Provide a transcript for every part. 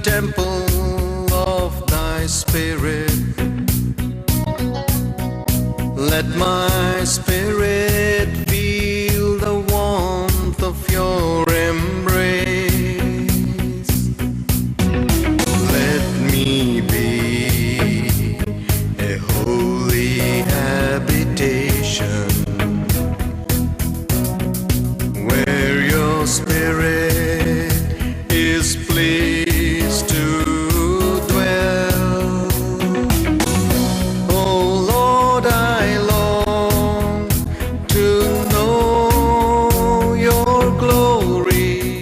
temple of thy spirit. Let my spirit feel the warmth of your embrace. Let me be a holy habitation where your spirit is pleased to dwell. Oh Lord, I long to know your glory.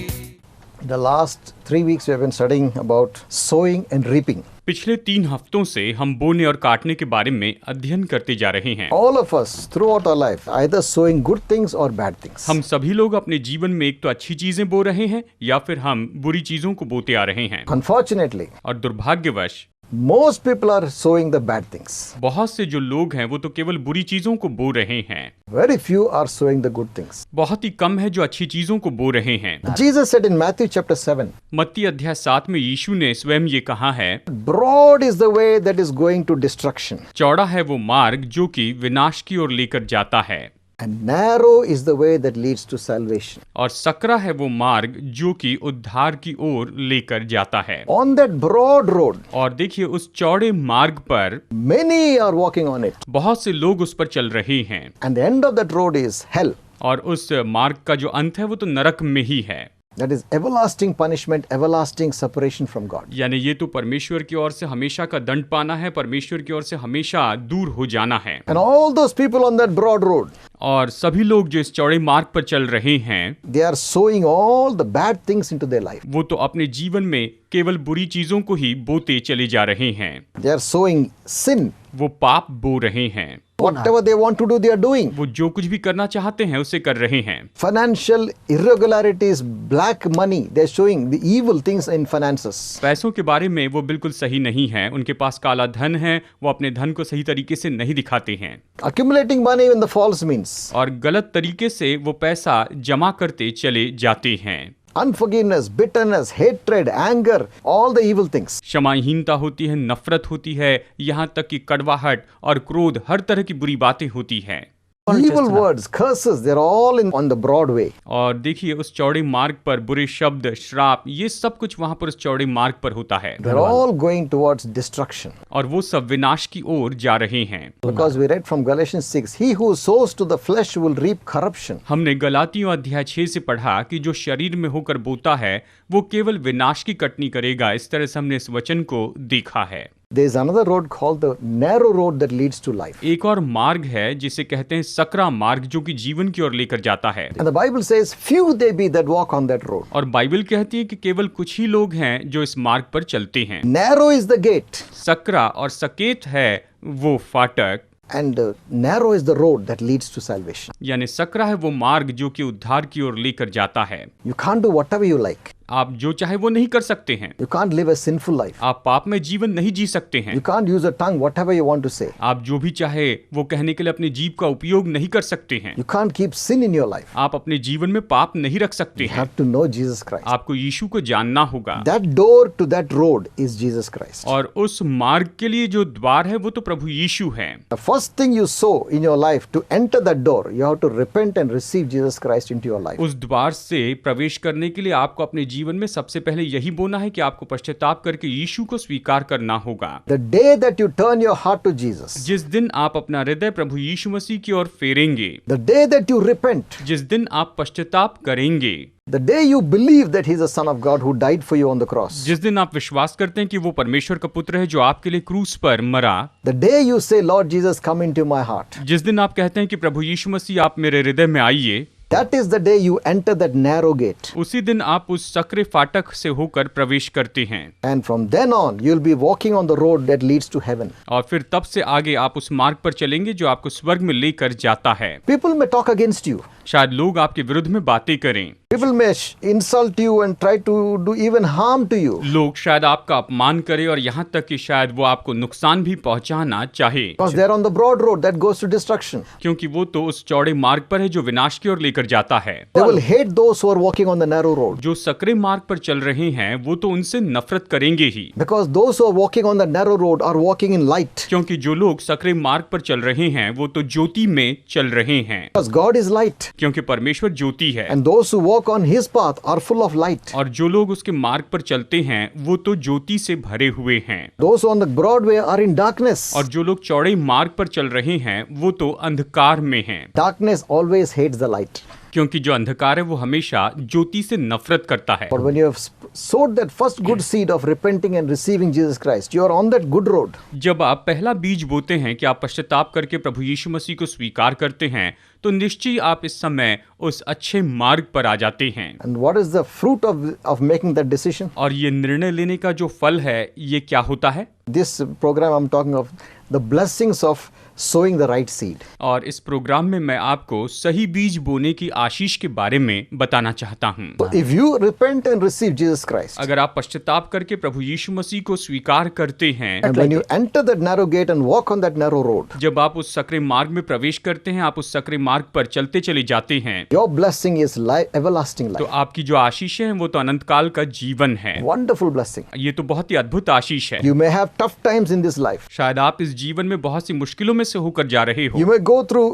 The last 3 weeks we have been studying about sowing and reaping. पिछले 3 हफ्तों से हम बोने और काटने के बारे में अध्ययन करते जा रहे हैं। All of us throughout our life either sowing good things or bad things. हम सभी लोग अपने जीवन में एक तो अच्छी चीजें बो रहे हैं या फिर हम बुरी चीजों को बोते आ रहे हैं। Unfortunately, और दुर्भाग्यवश most people are sowing the bad things. बहुत से जो लोग हैं वो तो केवल बुरी चीजों को बो रहे हैं। Very few are sowing the good things. बहुत ही कम है जो अच्छी चीजों को बो रहे हैं। Jesus said in Matthew chapter 7, मत्ती अध्याय 7 में यीशु ने स्वयं ये कहा है, broad is the way that is going to destruction, चौड़ा है वो मार्ग जो कि विनाश की ओर लेकर जाता है, and narrow is the way that leads to salvation. और सकरा है वो मार्ग जो कि उद्धार की ओर लेकर जाता है। On that broad road, और देखिए उस चौड़े मार्ग पर many are walking on it, बहुत से लोग उस पर चल रहे हैं, and the end of that road is hell. और उस मार्ग का जो अंत है वो तो नरक में ही है। That is everlasting punishment, everlasting separation from God. यानी ये तो परमेश्वर की ओर से हमेशा का दंड पाना है, परमेश्वर की ओर से हमेशा दूर हो जाना है। And all those people on that broad road, और सभी लोग जो इस चौड़े मार्ग पर चल रहे हैं they are sowing all the bad things into their life. वो तो अपने जीवन में केवल बुरी चीजों को ही बोते चले जा रहे हैं। They are sowing sin. वो पाप बो रहे हैं। Whatever they want to do, they are doing. वो जो कुछ भी करना चाहते हैं उसे कर रहे हैं। Financial irregularities, black money, they are showing the evil things in finances. पैसों के बारे में वो बिल्कुल सही नहीं है, उनके पास काला धन है, वो अपने धन को सही तरीके से नहीं दिखाते हैं। Accumulating money in the false means. और गलत तरीके से वो पैसा जमा करते चले जाते हैं। Unforgiveness, bitterness, hatred, anger, all the evil things. क्षमाहीनता होती है, नफरत होती है, यहाँ तक कि कड़वाहट और क्रोध, हर तरह की बुरी बातें होती हैं। Evil words, curses, they're all on the broad way. और देखिए उस चौड़े मार्ग पर बुरे शब्द, श्राप, ये सब कुछ वहां पर उस चौड़े मार्ग पर होता है। They're all going towards destruction. और वो सब विनाश की ओर जा रहे हैं। Because we read from Galatians 6, he who sows to the flesh will reap corruption. हमने गलातियों अध्याय 6 से पढ़ा कि जो शरीर में होकर बोता है वो केवल विनाश की कटनी करेगा। इस तरह से हमने इस वचन को देखा है। There is another road called the narrow road that leads to life. एक और मार्ग है जिसे कहते हैं सकरा मार्ग, जो कि जीवन की ओर लेकर जाता है। And the Bible says, few they be that walk on that road. और बाइबल कहती है कि केवल कुछ ही लोग हैं जो इस मार्ग पर चलते हैं। Narrow is the gate, Sakra और सकेत है वो फाटक, and narrow is the road that leads to salvation. यानी सकरा है वो मार्ग जो कि उद्धार की ओर लेकर जाता है। You can't do whatever you like. आप जो चाहे वो नहीं कर सकते हैं। You can't live a sinful life. आप पाप में जीवन नहीं जी सकते हैं। You can't use your tongue whatever you want to say. आप जो भी चाहे वो कहने के लिए अपनी जीभ का उपयोग नहीं कर सकते हैं। You can't keep sin in your life. आप अपने जीवन में पाप नहीं रख सकते You हैं। have to know Jesus Christ. आपको यीशु को जानना होगा। That door to that road is Jesus Christ. और उस मार्ग के लिए जो द्वार है वो तो प्रभु यीशु है। The first thing you sow in your life to enter that door, you have to repent and receive Jesus Christ into your life. उस द्वार से प्रवेश करने के लिए आपको अपने जीवन में सबसे पहले यही बोलना है कि आपको पश्चाताप करके यीशु को स्वीकार करना होगा। The day that you turn your heart to Jesus, जिस दिन आप अपना हृदय प्रभु यीशु मसीह की ओर फेरेंगे, the day that you repent, जिस दिन आप पश्चाताप करेंगे, the day you believe that He's the Son of God who died for you on the cross, जिस दिन आप विश्वास करते हैं कि वो परमेश्वर का पुत्र है जो आपके लिए क्रूस पर मरा, the day you say, Lord Jesus, come into my heart, जिस दिन आप कहते हैं कि प्रभु यीशु मसीह आप मेरे हृदय में आइए, that is the day you enter that narrow gate. उसी दिन आप उस सकरे फाटक से होकर प्रवेश करते हैं। And from then on, you'll be walking on the road that leads to heaven. और फिर तब से आगे आप उस मार्ग पर चलेंगे जो आपको स्वर्ग में लेकर जाता है। People may talk against you. शायद लोग आपके विरुद्ध में बातें करें, People may insult you and try to do even harm to you. लोग शायद आपका अपमान करें और यहाँ तक कि शायद वो आपको नुकसान भी पहुंचाना चाहे, Because they are on the broad road that goes to destruction. क्योंकि वो तो उस चौड़े मार्ग पर है जो विनाश की ओर लेकर जाता है। They will hate those who are walking on the narrow road. जो सकरे मार्ग पर चल रहे हैं वो तो उनसे नफरत करेंगे ही, Because those who are walking on the narrow road are walking in light. क्योंकि जो लोग सकरे मार्ग पर चल रहे हैं वो तो ज्योति में चल रहे हैं, Because God is light. क्योंकि परमेश्वर ज्योति है। And those who walk on His path are full of light. और जो लोग उसके मार्ग पर चलते हैं वो तो ज्योति से भरे हुए हैं, Those who on the broad way are in darkness. और जो लोग चौड़े मार्ग पर चल रहे हैं वो तो अंधकार में हैं, Darkness always hates the light. क्योंकि जो अंधकार है वो हमेशा ज्योति से नफरत करता है। But when you have sowed that first good seed of repenting and receiving Jesus Christ, you are on that good road. जब आप पहला बीज बोते हैं कि आप पश्चाताप करके प्रभु यीशु मसीह को स्वीकार करते हैं, तो निश्चय आप इस समय उस अच्छे मार्ग पर आ जाते हैं। And what is the fruit of making that decision? और ये निर्णय लेने का जो फल है ये क्या होता है? This program I'm talking of the blessings of sowing the right seed. और इस प्रोग्राम में मैं आपको सही बीज बोने की आशीष के बारे में बताना चाहता हूँ। So if you repent and receive Jesus Christ, अगर आप पश्चाताप करके प्रभु यीशु मसीह को स्वीकार करते हैं, and when you enter that narrow gate and walk on that narrow road, जब आप उस सकरे मार्ग में प्रवेश करते हैं, आप उस सकरे मार्ग पर चलते चले जाते हैं, your blessing is life, everlasting तो life. आपकी जो आशीष है वो तो अनंत काल का जीवन है। Wonderful blessing. ये तो बहुत ही अद्भुत आशीष है। You may have tough times in this life. शायद आप इस जीवन में बहुत सी मुश्किलों में से होकर जा रहे हो, You may go through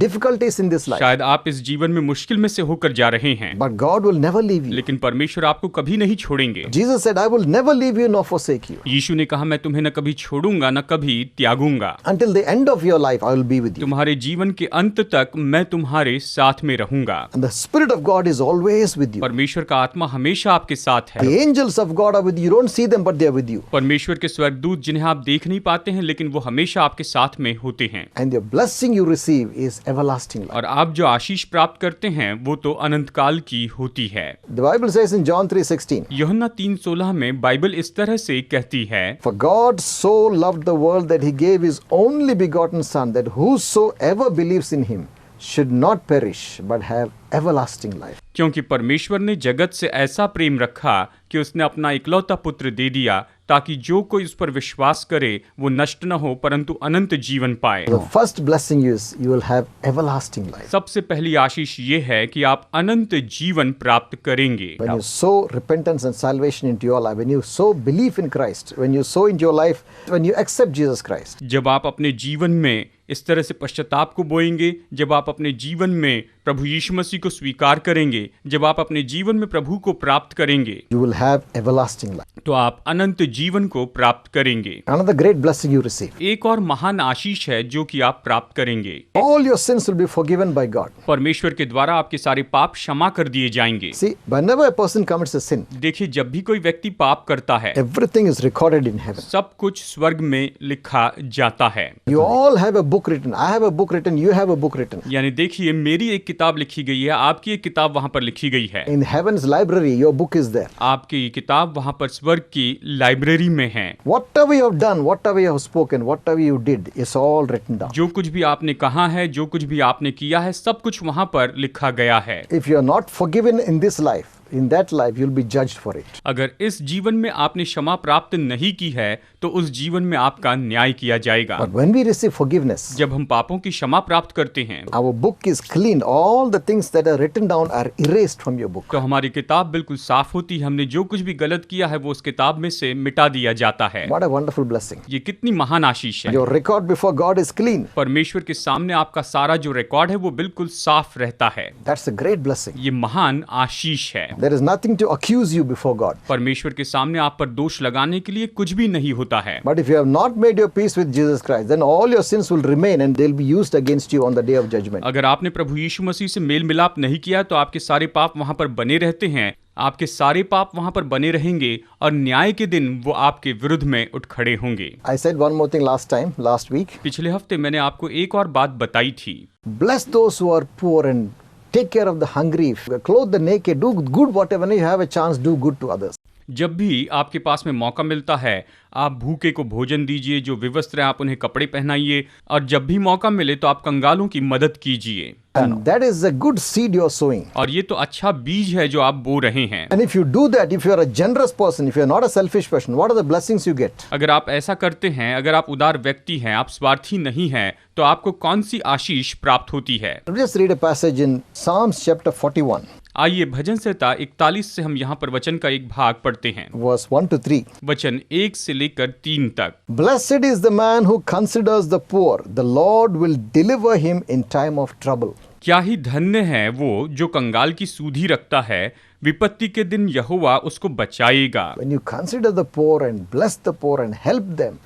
difficulties in this life. शायद आप इस जीवन में मुश्किल में से होकर जा रहे हैं, But God will never leave you. लेकिन परमेश्वर आपको कभी नहीं छोड़ेंगे। Jesus said, I will never leave you nor forsake you. यीशु ने कहा, मैं तुम्हें न कभी छोड़ूंगा न कभी त्यागूंगा, Until the end of your life, I will be with you. तुम्हारे जीवन के अंत तक मैं तुम्हारे साथ में रहूंगा। And the Spirit of God is always with you. परमेश्वर का आत्मा हमेशा आपके साथ है। The angels of God are with you. You don't see them, but they are with you. परमेश्वर के स्वर्गदूत जिन्हें आप देख नहीं पाते हैं, लेकिन वो हमेशा आपके साथ में होते हैं। And the blessing you receive is everlasting life. और आप जो आशीष प्राप्त करते हैं वो तो अनंत काल की होती है। The Bible says in John 3:16, यूहन्ना 3:16 में बाइबल इस तरह से कहती है, For God so loved the world that He gave His only begotten Son, that whosoever believes in Him should not perish but have everlasting life. क्योंकि परमेश्वर ने जगत से ऐसा प्रेम रखा कि उसने अपना इकलौता पुत्र दे दिया, ताकि जो कोई उस पर विश्वास करे वो नष्ट न हो परंतु अनंत जीवन पाए। The first blessing is you will have everlasting life. सबसे पहली आशीष ये है कि आप अनंत जीवन प्राप्त करेंगे। When you sow repentance and salvation into your life, when you sow belief in Christ, when you sow into your life, when you accept Jesus Christ, जब आप अपने जीवन में इस तरह से पश्चाताप को बोएंगे, जब आप अपने जीवन में प्रभु यीशु मसीह को स्वीकार करेंगे, जब आप अपने जीवन में प्रभु को प्राप्त करेंगे, you will have everlasting life. तो आप अनंत जीवन को प्राप्त करेंगे। Another great blessing you receive. एक और महान आशीष है जो कि आप प्राप्त करेंगे। All your sins will be forgiven by God. परमेश्वर के द्वारा आपके सारे पाप क्षमा कर दिए जाएंगे। See, whenever a person commits a sin, देखिए, जब भी कोई व्यक्ति पाप करता है, everything is recorded in heaven. सब कुछ स्वर्ग में लिखा जाता है। You all have a book written. I have a book written. You have a book written. यानी देखिए, मेरी एक किताब लिखी गई है, आपकी एक किताब वहां पर लिखी गई है। In heaven's library, your book is there. आपकी किताब वहां पर स्वर्ग की लाइब्रेरी में है। Whatever you have done, whatever you have spoken, whatever you did, is all written down. जो कुछ भी आपने कहा है, जो कुछ भी आपने किया है, सब कुछ वहां पर लिखा गया है। If you are not forgiven in this life, in that life you'll be judged for it. अगर इस जीवन में आपने क्षमा प्राप्त नहीं की है तो उस जीवन में आपका न्याय किया जाएगा। But when we receive forgiveness, जब हम पापों की क्षमा प्राप्त करते हैं our book is clean. All the things that are written down are erased from your book. तो हमारी किताब बिल्कुल साफ होती है। हमने जो कुछ भी गलत किया है वो उस किताब में से मिटा दिया जाता है। What a wonderful blessing. ये कितनी महान आशीष है। Your record before God is clean. परमेश्वर के सामने आपका सारा जो रिकॉर्ड है वो बिल्कुल साफ रहता है। That's a great blessing. ये महान आशीष है। There is nothing to accuse you before God. परमेश्वर के सामने आप पर दोष लगाने के लिए कुछ भी नहीं होता है। But if you have not made your peace with Jesus Christ, then all your sins will remain and they'll be used against you on the day of judgment. अगर आपने प्रभु यीशु मसीह से मेल मिलाप नहीं किया तो आपके सारे पाप वहां पर बने रहते हैं। आपके सारे पाप वहां पर बने रहेंगे और न्याय के दिन वो आपके विरुद्ध में उठ खड़े होंगे। I said one more thing last week. पिछले हफ्ते मैंने आपको एक और बात बताई थी। Bless those who are poor and take care of the hungry, clothe the naked, do good whatever you have a chance, do good to others. जब भी आपके पास में मौका मिलता है, आप भूखे को भोजन दीजिए, जो विवस्त्र हैं आप उन्हें कपड़े पहनाइए, और जब भी मौका मिले तो आप कंगालों की मदद कीजिए। And that is a good seed you're sowing. और ये तो अच्छा बीज है जो आप बो रहे हैं। And if you do that, if you're a generous person, if you're not a selfish person, what are the blessings you get? अगर आप ऐसा करते हैं, अगर आप उदार व्यक्ति हैं, आप स्वार्थी नहीं हैं, तो आपको कौन सी आशीष प्राप्त होती है? Let me just read a passage in Psalms chapter 41, आइए भजन संहिता 41 से हम यहाँ पर वचन का एक भाग पढ़ते हैं। verse 1 to 3. वचन 1 से लेकर 3 तक। Blessed is the man who considers the poor. The Lord will deliver him in time of trouble. क्या ही धन्य है वो जो कंगाल की सुधि रखता है, विपत्ति के दिन यहोवा उसको बचाएगा। When you consider the poor and bless the poor and help them,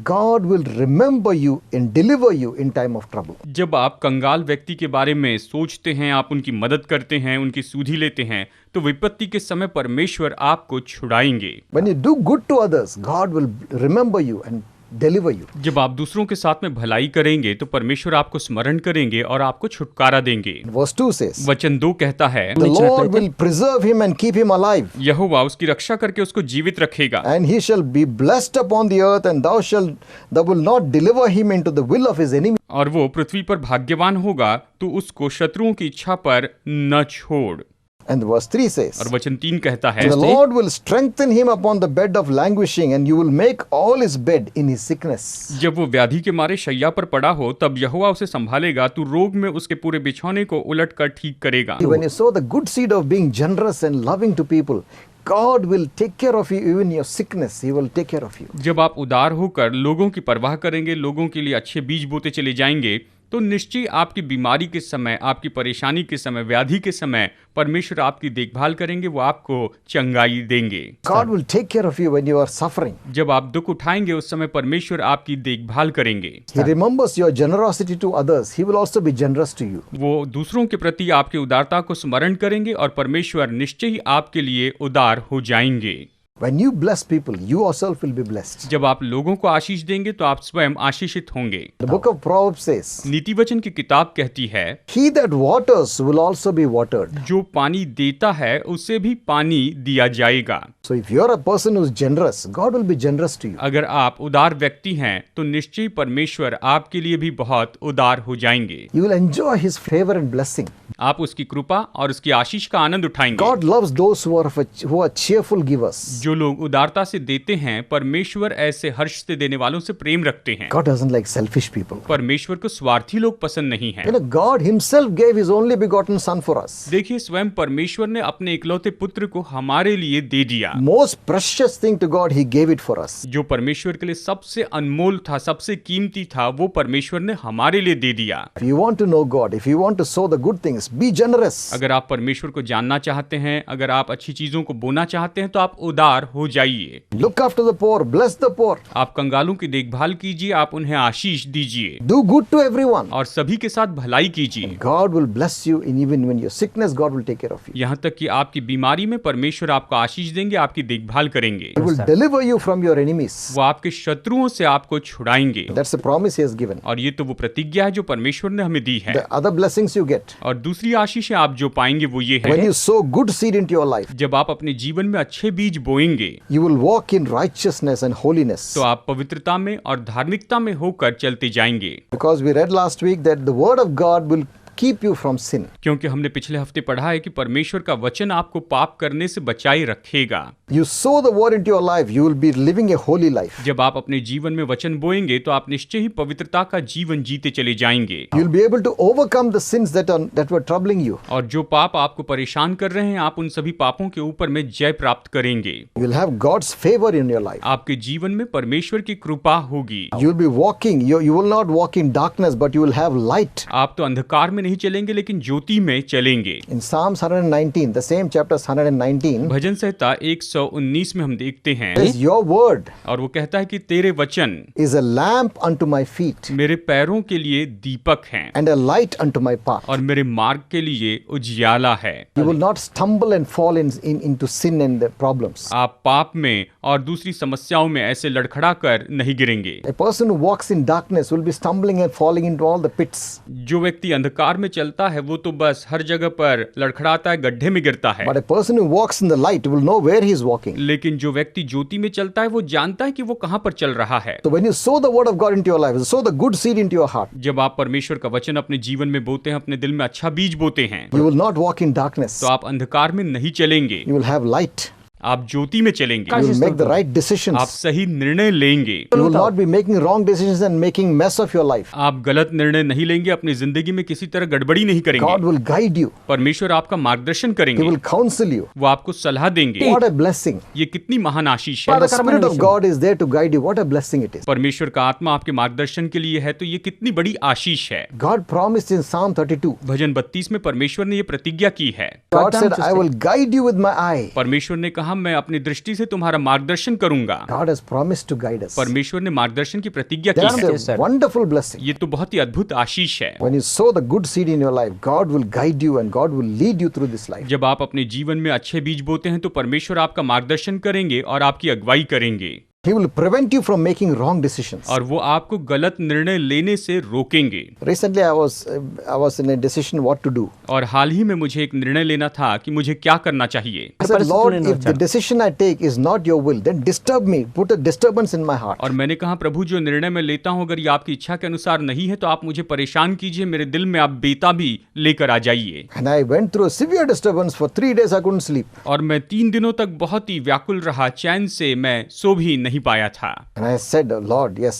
God will remember you and deliver you in time of trouble. जब आप कंगाल व्यक्ति के बारे में सोचते हैं, आप उनकी मदद करते हैं, उनकी सुधि लेते हैं, तो विपत्ति के समय परमेश्वर आपको छुड़ाएंगे। When you do good to others, God will remember you and deliver you. जब आप दूसरों के साथ में भलाई करेंगे तो परमेश्वर आपको स्मरण करेंगे और आपको छुटकारा देंगे। Verse 2 says, वचन 2 कहता है, The Lord will preserve him and keep him alive, यहोवा उसकी रक्षा करके उसको जीवित रखेगा, and he shall be blessed upon the earth, and thou will not deliver him into the will of his enemy. और वो पृथ्वी पर भाग्यवान होगा, तो उसको शत्रुओं की इच्छा पर न छोड़। And verse 3 says, और वचन 3 कहता है, The Lord will strengthen him upon the bed of languishing, and you will make all his bed in his sickness. जब वो व्याधि के मारे शैया पर पड़ा हो, तब यहोवा उसे संभालेगा, तू रोग में उसके पूरे बिछौने को उलट कर ठीक करेगा। When you sow the good seed of being generous and loving to people, God will take care of you even your sickness. He will take care of you. जब आप उदार होकर लोगों की परवाह करेंगे, लोगों के लिए अच्छे बीज बोते चले जाएंगे, तो निश्चय आपकी बीमारी के समय, आपकी परेशानी के समय, व्याधि के समय परमेश्वर आपकी देखभाल करेंगे, वो आपको चंगाई देंगे। God will take care of you when you are suffering. जब आप दुख उठाएंगे उस समय परमेश्वर आपकी देखभाल करेंगे। He remembers your generosity to others. He will also be generous to you. वो दूसरों के प्रति आपकी उदारता को स्मरण करेंगे और परमेश्वर निश्चय ही आपके लिए उदार हो जाएंगे। When you bless people, you yourself will be blessed. जब आप लोगों को आशीष देंगे तो आप स्वयं आशीषित होंगे। The book of Proverbs says, नीति वचन की किताब कहती है, He that waters will also be watered. जो पानी देता है उसे भी पानी दिया जाएगा। So if you're a person who's generous, God will be generous to you. अगर आप उदार व्यक्ति हैं तो निश्चय परमेश्वर आपके लिए भी बहुत उदार हो जाएंगे। You will enjoy His favor and blessing. आप उसकी कृपा और उसकी आशीष का आनंद उठाएंगे। God loves those who are cheerful givers. जो लोग उदारता से देते हैं, परमेश्वर ऐसे हर्ष से देने वालों से प्रेम रखते हैं। God doesn't like selfish people. परमेश्वर को स्वार्थी लोग पसंद नहीं हैं। You know, God Himself gave His only begotten Son for us. देखिए, स्वयं परमेश्वर ने अपने इकलौते पुत्र को हमारे लिए दे दिया। Most precious thing to God, He gave it for us. जो परमेश्वर के लिए सबसे अनमोल था, सबसे कीमती था, वो परमेश्वर ने हमारे लिए दे दिया। If you want to know God, if you want to sow the good things, be generous. अगर आप परमेश्वर को जानना चाहते हैं, अगर आप अच्छी चीजों को बोना चाहते हैं, तो आप उदार हो जाइए। Look after the poor, bless the poor. आप कंगालों की देखभाल कीजिए, आप उन्हें आशीष दीजिए Do good to everyone. और सभी के साथ भलाई कीजिए। God will bless you in even when your sickness, God will take care of you. यहाँ तक कि आपकी बीमारी में परमेश्वर आपको आशीष देंगे, आपकी देखभाल करेंगे। He will deliver you from your enemies. वो आपके शत्रुओं से आपको छुड़ाएंगे। That's the promise He has given. और ये तो वो प्रतिज्ञा है जो परमेश्वर ने हमें दी है। The other blessings you get और दूसरी आशीष आप जो पाएंगे वो ये when है, you sow good seed into your life, जब आप अपने जीवन में अच्छे बीज बोएंगे you will walk in righteousness and holiness. तो आप पवित्रता में और धार्मिकता में होकर चलते जाएंगे। Because we read last week that the word of God will keep you from sin. क्योंकि हमने पिछले हफ्ते पढ़ा है कि परमेश्वर का वचन आपको पाप करने से बचाए रखेगा। You sow the word into your life, you will be living a holy life. जब आप अपने जीवन में वचन बोएंगे तो आप निश्चय ही पवित्रता का जीवन जीते चले जाएंगे। You will be able to overcome the sins that were troubling you. और जो पाप आपको परेशान कर रहे हैं, आप उन सभी पापों के ऊपर में जय प्राप्त करेंगे। You will have God's favor in your life. आपके जीवन में परमेश्वर की कृपा होगी। You will be walking, you will not walk in darkness, but you will have light. आप तो अंधकार में नहीं चलेंगे लेकिन ज्योति में चलेंगे। In Psalms 119, the same chapter 119, भजन संहिता 119 में हम देखते हैं, says, Your word और वो कहता है कि तेरे वचन is a lamp unto my feet मेरे पैरों के लिए दीपक हैं and a light unto my path. और मेरे मार्ग के लिए उजियाला है। You will not stumble and fall into sin and the problems. आप पाप में और दूसरी समस्याओं में ऐसे लड़खड़ा कर नहीं गिरेंगे। A person who walks in darkness will be stumbling and falling into all the pits. जो व्यक्ति अंधकार में चलता है वो तो बस हर जगह पर लड़खड़ाता है, गड्ढे में गिरता है। But a person who walks in the light will know where he is walking. लेकिन जो व्यक्ति ज्योति में चलता है वो जानता है कि वो कहाँ पर चल रहा है। So when you sow the word of God into your life, sow the good seed into your heart, जब आप परमेश्वर का वचन अपने जीवन में बोते हैं, अपने दिल में अच्छा बीज बोते हैं, you will not walk in darkness. तो आप अंधकार में नहीं चलेंगे, You will have light. आप ज्योति में चलेंगे, You will make the right आप decisions. सही निर्णय लेंगे, You will not be making wrong decisions and making mess of your life. आप गलत निर्णय नहीं लेंगे, अपनी जिंदगी में किसी तरह गड़बड़ी नहीं God करेंगे। will guide you. परमेश्वर आपका मार्गदर्शन He करेंगे, will counsel you. वो आपको सलाह देंगे। What a blessing. ये कितनी महान आशीष The है। Spirit of God is there to guide you. What a blessing it is. परमेश्वर का आत्मा आपके मार्गदर्शन के लिए है, तो ये कितनी बड़ी आशीष है। God promised in Psalm 32. भजन 32 में परमेश्वर ने ये प्रतिज्ञा की है। God said, I will guide you with my eye. परमेश्वर ने कहा, मैं अपनी दृष्टि से तुम्हारा मार्गदर्शन करूंगा। God has promised to guide us. परमेश्वर ने मार्गदर्शन की प्रतिज्ञा की That's है। a wonderful blessing. ये तो बहुत ही अद्भुत आशीष है। When you sow the good seed in your life, God will guide you and God will lead you through this life. जब आप अपने जीवन में अच्छे बीज बोते हैं तो परमेश्वर आपका मार्गदर्शन करेंगे और आपकी अगुवाई करेंगे, He will prevent you from making wrong decisions. और वो आपको गलत निर्णय लेने से रोकेंगे। Recently, I was in a decision what to do. और हाल ही में मुझे एक निर्णय लेना था कि मुझे क्या करना चाहिए। I said, Lord, if the decision I take is not your will, then disturb me, put a disturbance in my heart. और मैंने कहा, प्रभु जो निर्णय मैं लेता हूं अगर ये आपकी इच्छा के अनुसार नहीं है तो आप मुझे परेशान कीजिए, मेरे दिल में आप बेताबी लेकर आ जाइए। And I went through a severe disturbance for 3 days. I couldn't sleep. और मैं 3 दिनों तक बहुत ही व्याकुल रहा, चैन से मैं सो भी नहीं पाया था। And I said, Lord, yes,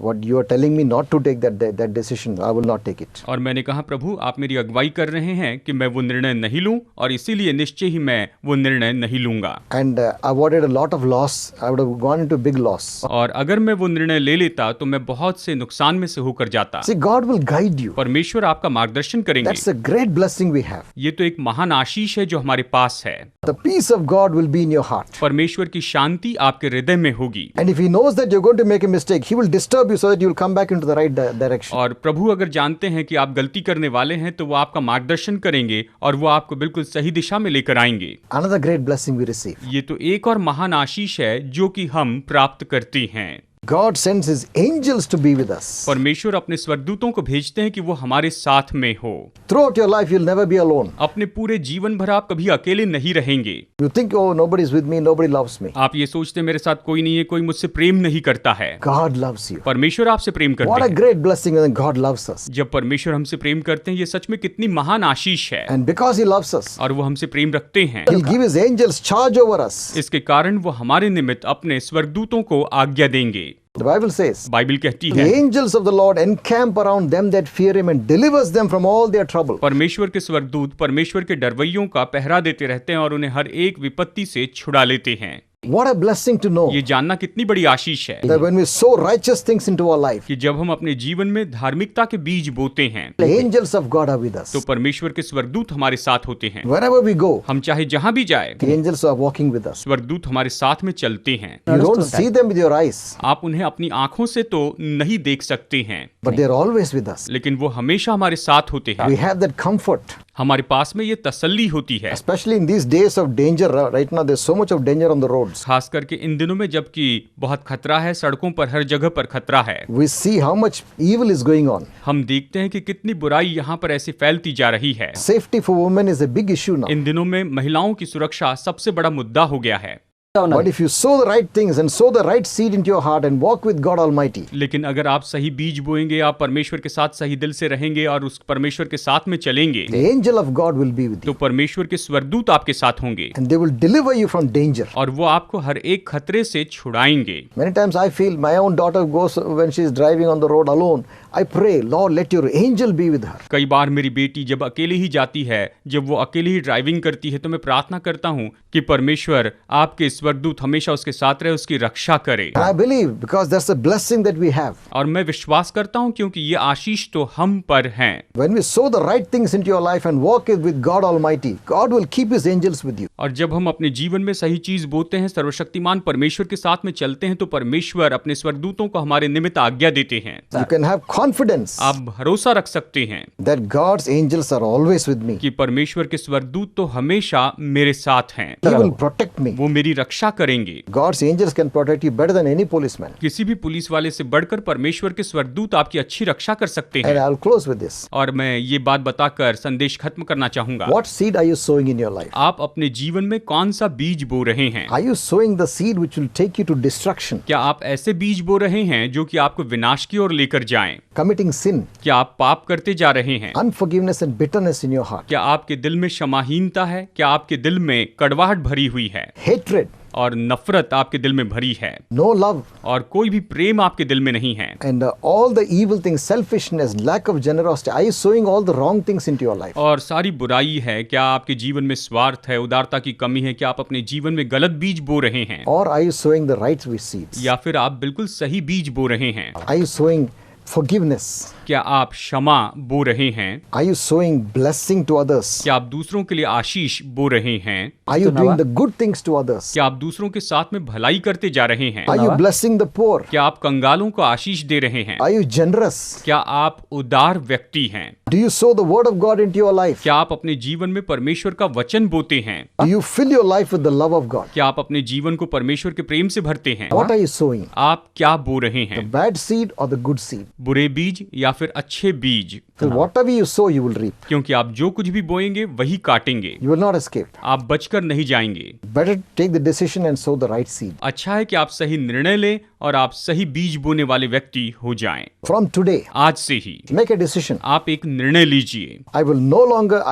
what you are telling me not to take that decision, I will not take it. और मैंने कहा, प्रभु आप मेरी अगुवाई कर रहे हैं कि मैं वो निर्णय नहीं लूं, और इसीलिए निश्चय ही मैं वो निर्णय नहीं लूंगा। And I avoided a lot of loss. I would have gone into big loss. और अगर मैं वो निर्णय ले लेता तो मैं बहुत से नुकसान में से होकर जाता। See, God will guide you. परमेश्वर आपका मार्गदर्शन करेंगे। That's a great blessing we have. ये तो एक महान आशीष है जो हमारे पास है। The peace of God will be in your heart. परमेश्वर की शांति आपके हृदय में होगी। And if He knows that you're going to make a mistake, He will disturb you so that you will come back into the right direction. और प्रभु अगर जानते हैं कि आप गलती करने वाले हैं तो वो आपका मार्गदर्शन करेंगे और वो आपको बिल्कुल सही दिशा में लेकर आएंगे। Another great blessing we receive. ये तो एक और महान आशीष है जो कि हम प्राप्त करते हैं। God sends His angels to be with us. परमेश्वर अपने स्वर्गदूतों को भेजते हैं कि वो हमारे साथ में हो। Throughout your life, you'll never be alone. अपने पूरे जीवन भर आप कभी अकेले नहीं रहेंगे। You think, oh, nobody's with me, nobody loves me. आप ये सोचते मेरे साथ कोई नहीं है, कोई मुझसे प्रेम नहीं करता है। God loves you. परमेश्वर आपसे प्रेम करते What a हैं। great blessing when God loves us. जब परमेश्वर हमसे प्रेम करते हैं, ये सच में कितनी महान आशीष है। And because He loves us, और वो हमसे प्रेम रखते हैं, He'll give His angels charge over us. इसके कारण वो हमारे निमित्त अपने स्वर्गदूतों को आज्ञा देंगे। The Bible says, बाइबल कहती the है, angels of the Lord encamp around them that fear Him and delivers them from all their trouble. परमेश्वर के स्वर्गदूत परमेश्वर के डरवैयों का पहरा देते रहते हैं और उन्हें हर एक विपत्ति से छुड़ा लेते हैं। What a blessing to know ये जानना कितनी बड़ी आशीष है that when we sow righteous things into our life, कि जब हम अपने जीवन में धार्मिकता के बीज बोते हैं the angels of God are with us. तो परमेश्वर के स्वर्गदूत हमारे साथ होते हैं। Wherever we go, हम चाहे जहां भी जाए, the angels are walking with us. स्वर्गदूत हमारे साथ में चलते हैं। You don't see them with your eyes, आप उन्हें अपनी आंखों से तो नहीं देख सकते हैं, but they're always with us. लेकिन वो हमेशा हमारे साथ होते हैं। We have that comfort, हमारे पास में ये तसल्ली होती है, especially in these days of danger. Right now, there's so much of danger on the roads. खास करके इन दिनों में जबकि बहुत खतरा है, सड़कों पर हर जगह पर खतरा है। We see how much evil is going on. हम देखते हैं कि कितनी बुराई यहाँ पर ऐसे फैलती जा रही है। Safety for women is a big issue now. इन दिनों में महिलाओं की सुरक्षा सबसे बड़ा मुद्दा हो गया है। But if you sow the right things and sow the right seed into your heart and walk with God Almighty, लेकिन अगर आप सही बीज बोएंगे, आप परमेश्वर के साथ सही दिल से रहेंगे और उस परमेश्वर के साथ में चलेंगे, the angel of God will be with तो you परमेश्वर के स्वर्गदूत आपके साथ होंगे and they will deliver you from danger. और वो आपको हर एक खतरे से छुड़ाएंगे। Many times I feel my own daughter goes when she is driving on the road alone. I pray, Lord, let your angel be with her. कई बार मेरी बेटी जब अकेले ही जाती है, जब वो अकेले ही ड्राइविंग करती है, तो मैं प्रार्थना करता हूँ कि परमेश्वर आपके स्वर्गदूत हमेशा उसके साथ रहे, उसकी रक्षा करे। And I believe because that's a blessing that we have. और मैं विश्वास करता हूँ क्योंकि ये आशीष तो हम पर हैं। When we sow the right things into your life and walk it with God Almighty, God will keep His angels with you. और जब हम अपने जीवन में सही चीज बोते हैं, सर्वशक्तिमान परमेश्वर के साथ में चलते हैं, तो परमेश्वर अपने स्वर्गदूतों को हमारे निमित्त आज्ञा देते हैं। You can have confidence आप भरोसा रख सकते हैं that God's angels are always with me. कि परमेश्वर के स्वर्गदूत तो हमेशा मेरे साथ हैं। He will protect me. वो मेरी रक्षा रक्षा करेंगे। God's angels can protect you better than any policeman. किसी भी पुलिस वाले से बढ़कर परमेश्वर के स्वर्गदूत आपकी अच्छी रक्षा कर सकते And हैं। I'll close with this. और मैं ये बात बताकर संदेश खत्म करना चाहूंगा। What seed are you sowing in your life? आप अपने जीवन में कौन सा बीज बो रहे हैं? Are you sowing the seed which will take you to destruction? क्या आप ऐसे बीज बो रहे हैं जो कि आपको विनाश की ओर लेकर जाएं? Committing sin, क्या आप पाप करते जा रहे हैं? unforgiveness and bitterness in your heart, क्या आपके दिल में क्षमाहीनता है? क्या आपके दिल में कड़वाहट भरी हुई है hatred, और नफरत आपके दिल में भरी है no love, और कोई भी प्रेम आपके दिल में नहीं है? and all the evil things, selfishness, lack of generosity? Are you sowing all the wrong things into your life? और सारी बुराई है? क्या आपके जीवन में स्वार्थ है, उदारता की कमी है? क्या आप अपने जीवन में गलत बीज बो रहे हैं? Or are you sowing the right seeds? या फिर आप बिल्कुल सही बीज बो रहे हैं? Are you sowing forgiveness? क्या आप क्षमा बो रहे हैं? Are you sowing blessing to others? क्या आप दूसरों के लिए आशीष बो रहे हैं? Are you doing the good things to others? क्या आप दूसरों के साथ में भलाई करते जा रहे हैं? Are you blessing the poor? क्या आप कंगालों को आशीष दे रहे हैं? Are you generous? क्या आप उदार व्यक्ति हैं? Do you sow the word of God into your life? क्या आप अपने जीवन में परमेश्वर का वचन बोते हैं? Do you fill your life with the love of God? क्या आप अपने जीवन को परमेश्वर के प्रेम से भरते हैं? What are you sowing? आप क्या बो रहे हैं? Bad seed or the good seed? बुरे बीज या फिर अच्छे बीज? So whatever you sow, you will reap. क्योंकि आप जो कुछ भी बोएंगे वही काटेंगे। You will not escape. आप बचकर नहीं जाएंगे। Better take the decision and sow the right seed. अच्छा है कि आप सही निर्णय लें और आप सही बीज बोने वाले व्यक्ति हो जाएं। From today, आज से ही make a decision. आप एक निर्णय लीजिए। I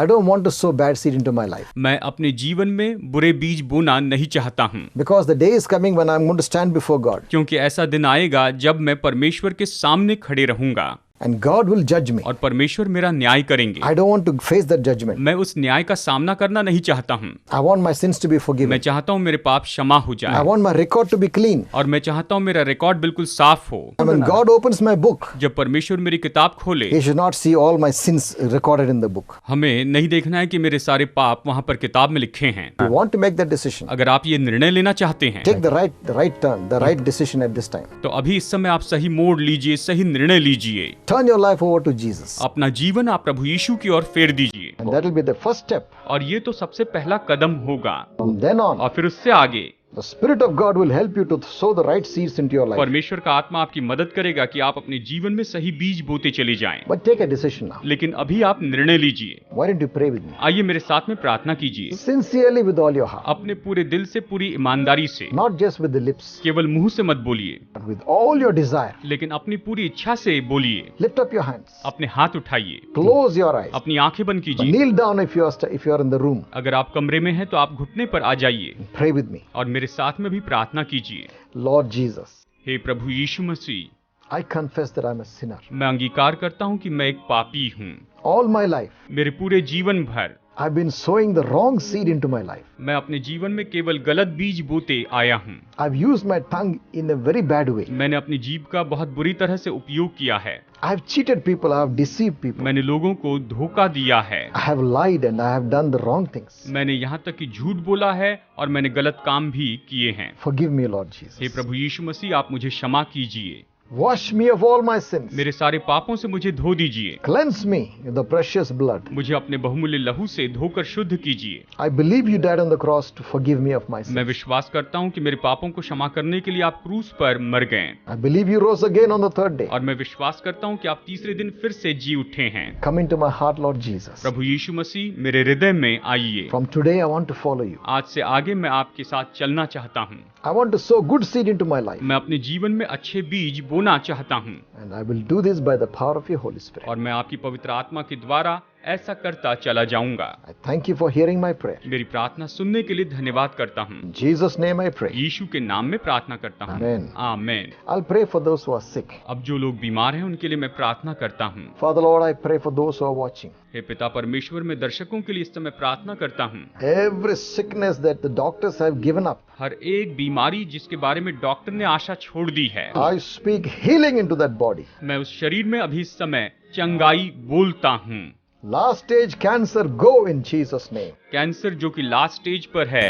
don't want to sow bad seed into my life. मैं अपने जीवन में बुरे बीज बोना नहीं चाहता हूँ, Because the day is coming when I'm going to stand before God. क्योंकि ऐसा दिन आएगा जब मैं परमेश्वर के सामने खड़े रहूंगा And God will judge me. और परमेश्वर मेरा न्याय करेंगे। I don't want to face that judgment. मैं उस न्याय का सामना करना नहीं चाहता हूँ। I want my sins to be मैं forgiven. चाहता हूँ मेरे पाप क्षमा हो I जाए want my record to be clean. और मैं चाहता हूँ मेरा रिकॉर्ड बिल्कुल साफ हो। And when God opens my book, जब परमेश्वर मेरी किताब खोले, He should not see all my sins recorded in the book. हमें नहीं देखना है कि मेरे सारे पाप वहाँ पर किताब में लिखे हैं। You want to make that decision. अगर आप ये निर्णय लेना चाहते हैं Take the right turn, the right decision at this time. तो अभी इस समय आप सही मोड़ लीजिए, सही निर्णय लीजिए। Turn your life over to Jesus. अपना जीवन आप प्रभु यीशु की ओर फेर दीजिए And that will be the first step. और ये तो सबसे पहला कदम होगा। From then on, और फिर उससे आगे the Spirit of God will help you to sow the right seeds into your life. परमेश्वर का आत्मा आपकी मदद करेगा कि आप अपने जीवन में सही बीज बोते चले जाएं। But take a decision now. लेकिन अभी आप निर्णय लीजिए। Why don't you pray with me? आइए मेरे साथ में प्रार्थना कीजिए, Sincerely with all your heart. अपने पूरे दिल से, पूरी ईमानदारी से। Not just with the lips, केवल मुंह से मत बोलिए, but with all your desire. लेकिन अपनी पूरी इच्छा से बोलिए। Lift up your hands. अपने हाथ उठाइए, Close your eyes. अपनी आंखें बंद कीजिए। Kneel down if you are in the room. अगर आप कमरे में हैं तो आप घुटने पर आ जाइए Pray with me. और मेरे साथ में भी प्रार्थना कीजिए। Lord Jesus, hey Prabhu Yeshu Masih, I confess that I'm a sinner. मैं अंगीकार करता हूँ कि मैं एक पापी हूँ। All my life, मेरे पूरे जीवन भर I've been sowing the wrong seed into my life. मैं अपने जीवन में केवल गलत बीज बोते आया हूँ। I've used my tongue in a very bad way. मैंने अपनी जीभ का बहुत बुरी तरह से उपयोग किया है। I've cheated people, I've deceived people. मैंने लोगों को धोखा दिया है। I have lied and I have done the wrong things. मैंने यहाँ तक कि झूठ बोला है और मैंने गलत काम भी किए हैं। Forgive me, Lord Jesus. हे प्रभु यीशु मसीह, आप मुझे क्षमा कीजिए। Wash me of all my sins. मेरे सारे पापों से मुझे धो दीजिए। Cleanse me with the precious blood. मुझे अपने बहुमूल्य लहू से धोकर शुद्ध कीजिए। I believe you died on the cross to forgive me of my मैं sins. विश्वास करता हूँ कि मेरे पापों को क्षमा करने के लिए आप क्रूस पर मर गए I believe you rose again on the third day. और मैं विश्वास करता हूँ कि आप तीसरे दिन फिर से जी उठे हैं। Come into my heart, Lord Jesus. प्रभु यीशु मसीह, मेरे हृदय में आइए। From today I want to follow you. आज से आगे मैं आपके साथ चलना चाहता हूँ। I want to sow good seed into my life. मैं अपने जीवन में अच्छे बीज बोना चाहता हूँ And I will do this by the power of your Holy Spirit. और मैं आपकी पवित्र आत्मा के द्वारा ऐसा करता चला जाऊंगा। I thank you for hearing my prayer. मेरी प्रार्थना सुनने के लिए धन्यवाद करता हूँ। In Jesus' name I pray. यीशु के नाम में प्रार्थना करता हूँ। Amen. Amen. I'll pray for those who are sick. अब जो लोग बीमार हैं उनके लिए मैं प्रार्थना करता हूँ। Father Lord, I pray for those who are watching. हे पिता परमेश्वर, मैं दर्शकों के लिए इस समय प्रार्थना करता हूँ। Every sickness that the doctors have given up, हर एक बीमारी जिसके बारे में डॉक्टर ने आशा छोड़ दी है, I speak healing into that body. मैं उस शरीर में अभी इस समय चंगाई बोलता हूँ। Last stage cancer, go in Jesus' name. Cancer जो कि लास्ट स्टेज पर है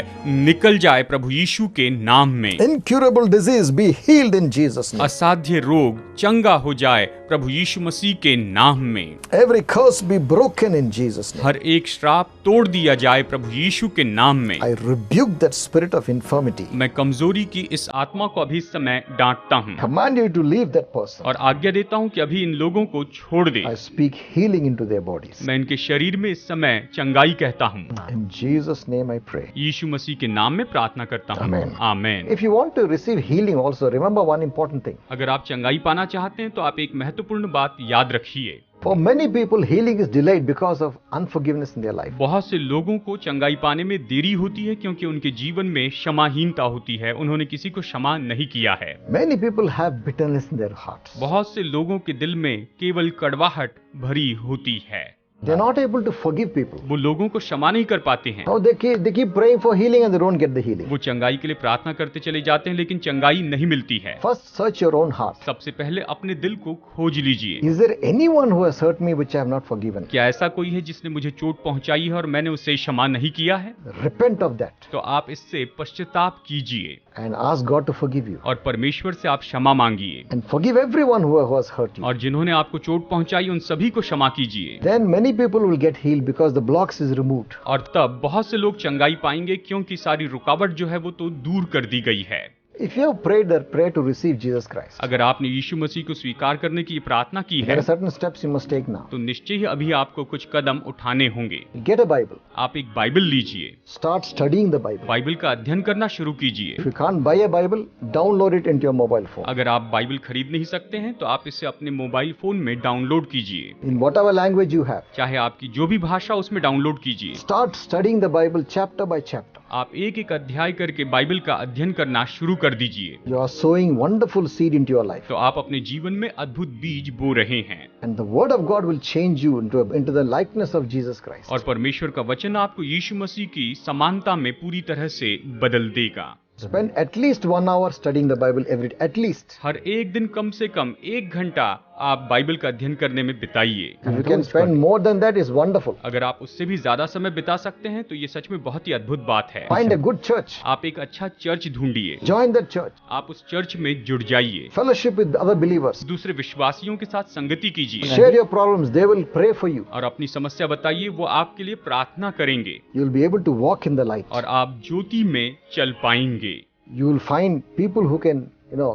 निकल जाए प्रभु यीशु के नाम में। Incurable disease be healed in Jesus' name. असाध्य रोग चंगा हो जाए प्रभु यीशु मसीह के नाम में। Every curse be broken in Jesus' name. हर एक श्राप तोड़ दिया जाए प्रभु यीशु के नाम में। I rebuke that spirit of infirmity. मैं कमजोरी की इस आत्मा को अभी इस समय डांटता हूँ Command you to leave that person. और आज्ञा देता हूँ कि अभी इन लोगों को छोड़ दे। I speak healing into their bodies. मैं इनके शरीर में इस समय चंगाई कहता हूँ। In Jesus' name I pray. यीशु मसीह के नाम में प्रार्थना करता हूँ। Amen. Amen. If you want to receive healing also, remember one important thing. अगर आप चंगाई पाना चाहते हैं तो आप एक महत्वपूर्ण बात याद रखिए। For many people, healing is delayed because of unforgiveness in their life. बहुत से लोगों को चंगाई पाने में देरी होती है क्योंकि उनके जीवन में क्षमाहीनता होती है, उन्होंने किसी को क्षमा नहीं किया है। Many people have bitterness in their hearts. बहुत से लोगों के दिल में केवल कड़वाहट भरी होती है। They're not able to forgive people. वो लोगों को क्षमा नहीं कर पाते हैं। Now they keep praying for healing and they don't get the healing. वो चंगाई के लिए प्रार्थना करते चले जाते हैं लेकिन चंगाई नहीं मिलती है। First, search your own heart. सबसे पहले अपने दिल को खोज लीजिए। Is there anyone who has hurt me which I have not forgiven? क्या ऐसा कोई है जिसने मुझे चोट पहुंचाई है और मैंने उसे क्षमा नहीं किया है? Repent of that तो आप इससे पश्चाताप कीजिए and ask God to forgive you. और परमेश्वर से आप क्षमा मांगिए And forgive everyone who has hurt you. और जिन्होंने आपको चोट पहुंचाई उन सभी को क्षमा कीजिए। Then many people will get healed because the blocks is removed. और तब बहुत से लोग चंगाई पाएंगे क्योंकि सारी रुकावट जो है वो तो दूर कर दी गई है। If you have prayed that prayer to receive Jesus Christ, अगर आपने यीशु मसीह को स्वीकार करने की प्रार्थना की there है are certain steps you must take now. तो निश्चय ही अभी आपको कुछ कदम उठाने होंगे। Get a Bible. आप एक बाइबल लीजिए, Start studying the Bible. Bible का अध्ययन करना शुरू कीजिए। If you can't buy a Bible, download it into your mobile phone. अगर आप बाइबल खरीद नहीं सकते हैं तो आप इसे अपने मोबाइल फोन में डाउनलोड कीजिए। In whatever language you have. चाहे आपकी जो भी भाषा उसमें डाउनलोड कीजिए। Start studying the Bible chapter by chapter. आप एक एक अध्याय करके बाइबल का अध्ययन करना शुरू कर दीजिए। You are sowing wonderful seed into your life. तो आप अपने जीवन में अद्भुत बीज बो रहे हैं And the word of God will change you into the likeness of Jesus Christ. और परमेश्वर का वचन आपको यीशु मसीह की समानता में पूरी तरह से बदल देगा। Spend at least 1 hour studying the Bible every day. At least. हर एक दिन कम से कम 1 घंटा आप बाइबल का अध्ययन करने में बिताइए। If you can spend more than that, is wonderful. अगर आप उससे भी ज्यादा समय बिता सकते हैं तो ये सच में बहुत ही अद्भुत बात है। Find a good church. आप एक अच्छा चर्च ढूंढिए, Join that church. आप उस चर्च में जुड़ जाइए, Fellowship with other believers. दूसरे विश्वासियों के साथ संगति कीजिए Share your problems. They will pray for you. और अपनी समस्या बताइए, वो आपके लिए प्रार्थना करेंगे You'll be able to walk in the light. और आप ज्योति में चल पाएंगे। You will find people who can,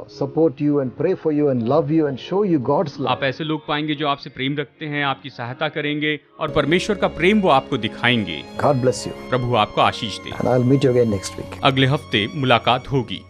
support you and pray for you and love you and show you God's love. आप ऐसे लोग पाएंगे जो आपसे प्रेम रखते हैं, आपकी सहायता करेंगे और परमेश्वर का प्रेम वो आपको दिखाएंगे। God bless you. प्रभु आपको आशीष दे। And I'll meet you again next week. अगले हफ्ते मुलाकात होगी।